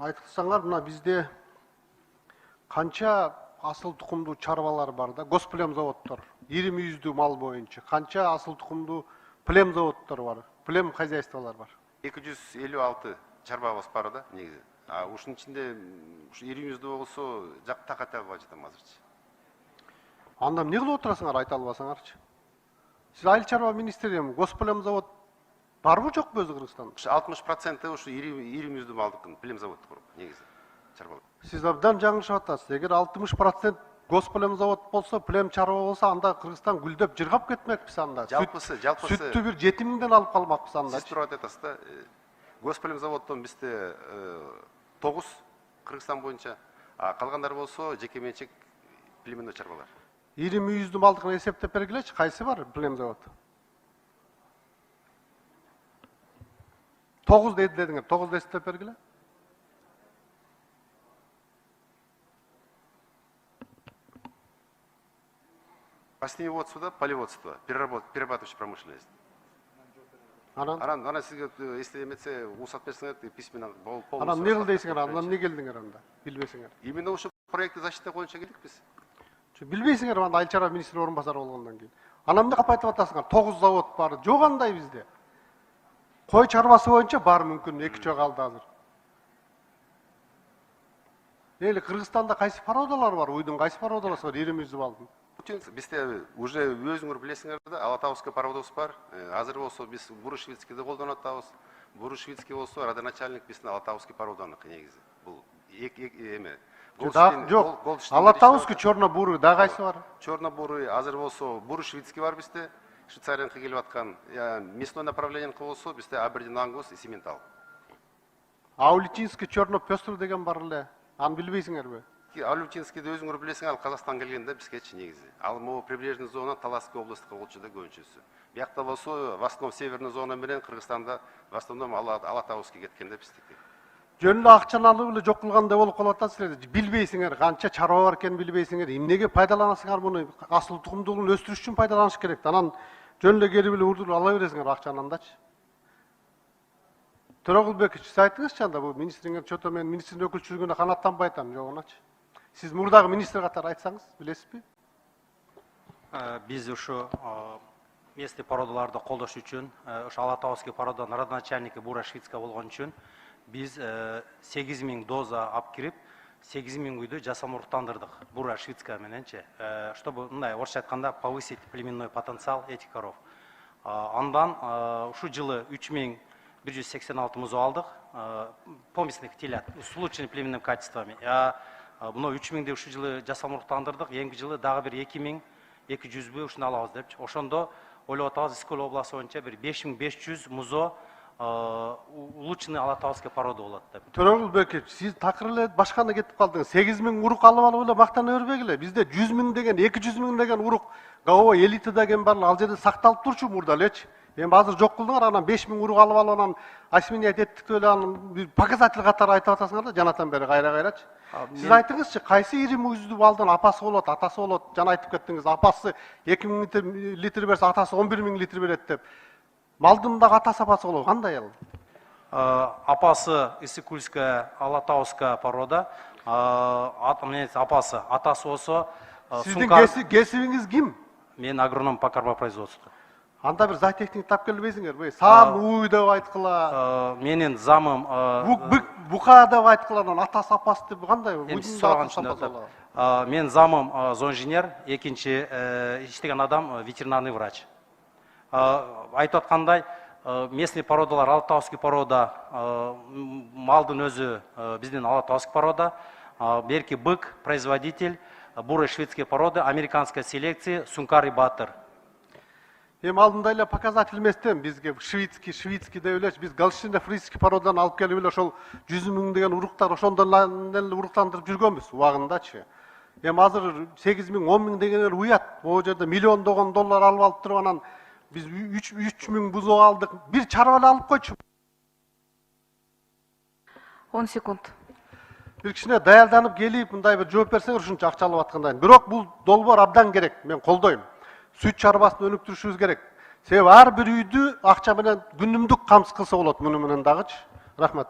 Айтсаңар, мына бизде канча асыл тукумдуу чарбалар бар да, госплем заводдор, ири мүйүздүү мал боюнча. Канча асыл тукумдуу плем заводдор бар, плем хозяйстволар бар. 256 чарбабыз бар да, негизи. А ушунун ичинде ушу ири мүйүздүү болсо така жатам азырчы. Анда эмне кылып отурасыңар, айта албасаңарчы? Сиз айыл чарба министри, госплем завод барбы жокпу өзү Кыргызстанда? 60% ушу ири мүйүздүү малдыкын плем завод куруп, негизи чарбалар. Сиз абдан жаңылышып атасыз. Эгер 60% госплем завод болсо, плем чарба болсо, анда Кыргызстан гүлдөп жыргап кетмекпиз анда. Жалпысы Сүттү бир 7000ден алып калмакпыз анда. Сиз туруп атасыз да, госплем заводдон бизде 9 Кыргызстан боюнча, а калгандар болсо жеке менчик племенный чарбалар. Ири мүйүздүү малдыкын эсептеп бергилечи, кайсы бар плем завод? 9 дедиңер, 9 эсептеп бергиле. Растениеводство да, полеводство, перерабатывающая промышленность. Ана сизге если эметсе уруксат берсеңер, письменно полностью. Анан эмне кыл дейсиңер, андан эмне келдиңер анда? Билбесиңер. Именно ушу проекти защита боюнча келдик биз. Билбейсиңер, анда айыл чарба министри орун басары болгондон кийин. Анан эмне кап айтып атасыңар? 9 завод бар. Жок андай бизде. Кой чарбасы боюнча бар мүмкүн, 2 жок калды азыр. Эли Кыргызстанда кайсы породалар бар? Уйдун кайсы породалары бар? Ири мүйүздүү балдын. Бизде уже өзүңөр билесиңер да, Алатауский паровоз бар. Азыр болсо биз Бурушвицкийди колдонуп атабыз. Бурушвицкий болсо родоначальник биздин Алатауский паровоздонуку негизи. Бул эме. Жок, Алатауский, Черно-бурый, да кайсы бар? Черно-бурый, азыр болсо Бурушвицкий бар бизде. Швейцариядан келип аткан. Мясной направление болсо бизде Абердин Ангус и Симментал. Ауличинский, Черно-пёстрый деген бар эле. Аны билбейсиңерби? Ауличинскийди өзүңөр билесиңер, ал Казакстан келгенде бизгечи негизи. Ал могу прибрежный зона Таласский областка болчу да көбүнчөсү. Биякта болсо в основном северный зона менен Кыргызстанда в основном Алатауский кеткен да биздики. Жөн эле акчаны алып эле жок кылгандай болуп калып атасыздар. Билбейсиңер, канча чарба бар экенин билбейсиңер. Эмнеге пайдаланасыңар муну? Асыл тукумдуулугун өстүрүш үчүн пайдаланыш керек. Анан жөн эле келип эле урдуруп ала бересиңер акчаны андачы. Төрөгүлбекович, сиз айтыңызчы анда бул министриңер чото мен министрдин өкүлчүлүгүнө канаттанбай атам, жогуначы. Сиз мурдагы министр катары айтсаңыз, билесизби? Биз ушу местный породаларды колдош үчүн, ушу Алатауский породонун родоначальники Бурашвицкий болгон үчүн биз 8000 доза алып кирип, 8000 үйдү жасамуртандырдык Бурашвицкий мененчи, чтобы мындай орусча айтканда повысить племенной потенциал этих коров. Андан ушу жылы 3186 музу алдык, помесных телят с улучшенными племенными качествами. Мына 3000 ушу жылы жасамуртандырдык, эңги жылы дагы бир 2200 ушуну алабыз депчи. Ошондо ойлоп атабыз Искөл областы боюнча бир 5500 музо улучшенный Алатауский порода болот деп. Төрөгүлбекович, сиз такыр эле башкана кетип калдыңыз. 8000 урук алып алып эле мактана бербегиле. Бизде 100 000 деген, 200 000 деген урук гао элита деген бар, ал жерде сакталып турчу мурда элечи. Эми азыр жок кылдыңар, анан 5000 урук алып анан осменять эттик деп эле анан бир показатель катары айтып атасыңар да, жанатан бери кайра-кайрачы. Сиз айтыңызчы, кайсы ири мүйүздүү балдын апасы болот, атасы болот? Жана айтып кеттиңиз, апасы 2000 литр берсе, атасы 11000 литр берет деп. Малдын дагы атасы апасы болот, кандай ал? Апасы Иссыкульская Алатауская порода, апасы, атасы болсо Сиздин кесибиңиз ким? Мен агроном по кормопроизводству. Анда бир зоотехник тап келбейсиңерби? Сан уй деп айткыла. Менин замым бука деп айткыла, анан атасы апасы деп кандай? Мен замым зоинженер, экинчи иштеген адам ветеринарный врач. Айтып аткандай, местный породалар Алатауский порода, малдын өзү биздин Алатауский порода, берки бык, производитель, бурый шведский породы, американской селекции, Сункар и Баттер. Эми алдында эле показатель эместен бизге шведский деп эле биз галштин фрийский породадан алып келип эле ошол 100 000 деген уруктар ошондон эле уруктандырып жүргөнбүз убагындачы. Эми азыр 8 000, 10 000 дегенер уят. Могу жерде миллиондогон доллар алып туруп анан биз 3000 бузоо алдык. Бир чарба эле алып койчу. 10 секунд. Бир кичине даярданып келип, мындай бир жооп берсеңер ушунча акча алып аткандан. Бирок бул долбоор абдан керек, мен колдойм. Süt çarbaсын өнүктүрүшүбүз керек. Себеби ар бир үйдү акча менен күнүмдүк камсыз кылса болот муну менен дагычы. Рахмат.